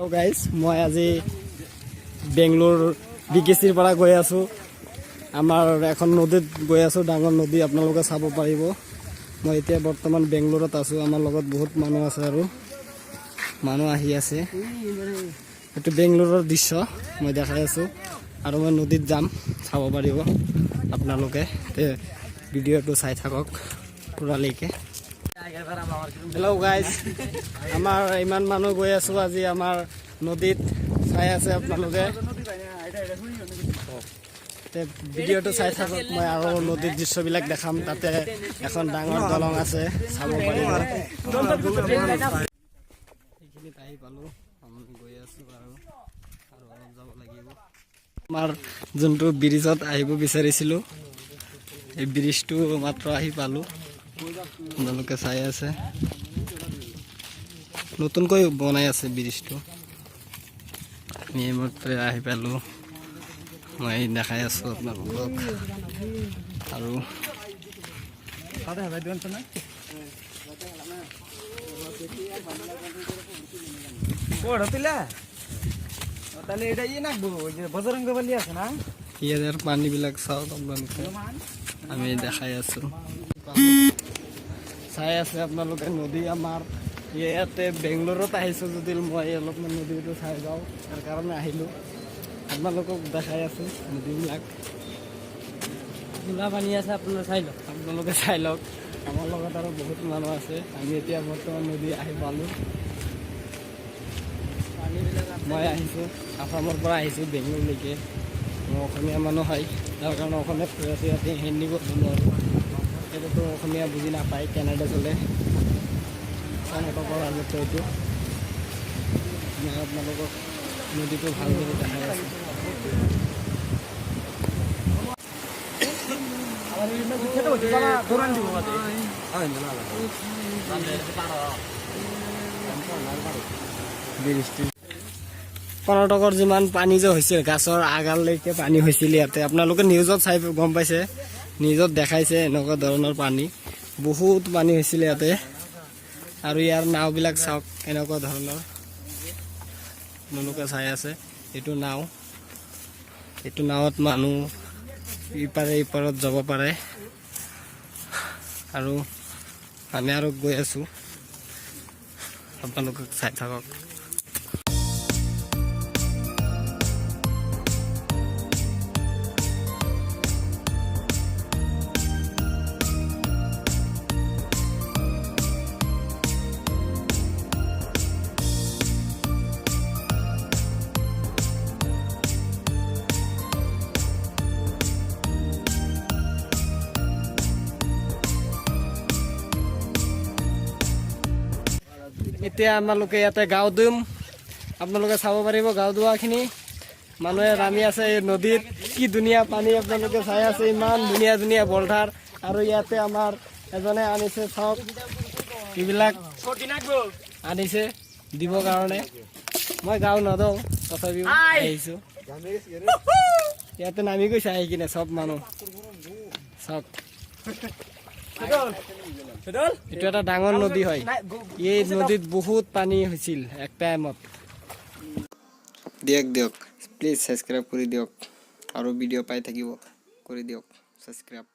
Hello guys, মই আজি বেংগলোৰ বিকেচিৰ পৰা গৈ আছো। আমাৰ এখন নদীত গৈ আছো, ডাঙৰ নদী আপোনালোকে চাব পাৰিব। মই এতিয়া বৰ্তমান বেংগলোৰত আছো। আমাৰ লগত বহুত মানুহ আছে আৰু মানুহ আহি আছে। এটো বেংগলোৰৰ দৃশ্য মই দেখাই আছো আৰু মই নদীত যাম, চাব পাৰিব আপোনালোকে। তে ভিডিঅ'টো চাই থাকক পুৰালৈকে। হেল্ল' গাইজ, আমাৰ ইমান মানুহ গৈ আছো আজি আমাৰ নদীত, চাই আছে আপোনালোকে। ভিডিঅ'টো চাই থাকক, মই আৰু নদীৰ দৃশ্যবিলাক দেখাম। তাতে এখন ডাঙৰ দলং আছে, চাব পাৰিব। সেইখিনিত আহি পালো, আমি গৈ আছো আৰু অলপ যাব লাগিব। আমাৰ যোনটো ব্ৰিজত আহিব বিচাৰিছিলো, এই ব্ৰিজটো মাত্ৰ আহি পালো। আপোনালোকে চাই আছে, নতুনকৈ বনাই আছে ব্ৰিজটো। আমি এইমাত্ৰ আহি পালো, মই দেখাই আছো আপোনালোকক। আৰু ইয়াৰ পানীবিলাক চাওক আপোনালোকে, আমি দেখাই আছো। চাই আছে আপোনালোকে নদী। আমাৰ ইয়াতে বেংগলোৰত আহিছো যদি মই অলপমান নদীটো চাই যাওঁ, তাৰ কাৰণে আহিলো। আপোনালোকক দেখাই আছো নদীবিলাক, ধুলা পানী আছে, আপোনালোকে চাই লওক। আমাৰ লগত আৰু বহুত মানুহ আছে। আমি এতিয়া বৰ্তমান নদী আহি পালো। মই আহিছো আসামৰ পৰা আহিছো বেংগলোৰলৈকে। মই অসমীয়া মানুহ হয়, তাৰ কাৰণে অসমীয়াত কৈ আছো। ইয়াতে হিন্দী ক'ব নোৱাৰোঁ, এইটোতো অসমীয়া বুজি নাপায়, কেনেকৈ চলে কৰ্ণাটকৰ ৰাজত্ব এইটো। মই আপোনালোকক নদীটো ভালদৰে দেখাই আছো। কৰ্ণাটকৰ যিমান পানী যে হৈছিল, গাছৰ আগালৈকে পানী হৈছিল ইয়াতে। আপোনালোকে নিউজত চাই গম পাইছে, নিউজত দেখাইছে এনেকুৱা ধৰণৰ পানী, বহুত পানী হৈছিল ইয়াতে। আৰু ইয়াৰ নাওবিলাক চাওক এনেকুৱা ধৰণৰ, আপোনালোকে চাই আছে। এইটো নাও, এইটো নাৱত মানুহ ইপাৰে ইপাৰত যাব পাৰে। আৰু আমি আৰু গৈ আছো, আপোনালোকে চাই থাকক। এতিয়া আমালোকে ইয়াতে গাঁও দিম, আপোনালোকে চাব পাৰিব গাঁও ধোৱাখিনি। মানুহে নামি আছে এই নদীত, কি ধুনীয়া পানী আপোনালোকে চাই আছে। ইমান ধুনীয়া ধুনীয়া বলধাৰ। আৰু ইয়াতে আমাৰ এজনে আনিছে, চাওক এইবিলাক আনিছে দিবৰ কাৰণে। মই গাঁও নদওঁ, তথাপিও আহিছো। ইয়াতে নামি গৈছে আহি কিনে চব মানুহ, চাওক। এইটো এটা ডাঙৰ নদী হয়, এই নদীত বহুত পানী হৈছিল এক টাইমত। দিয়ক প্লিজ ছাবস্ক্ৰাইব কৰি দিয়ক, আৰু ভিডিঅ' পাই থাকিব, কৰি দিয়ক ছাবস্ক্ৰাইব।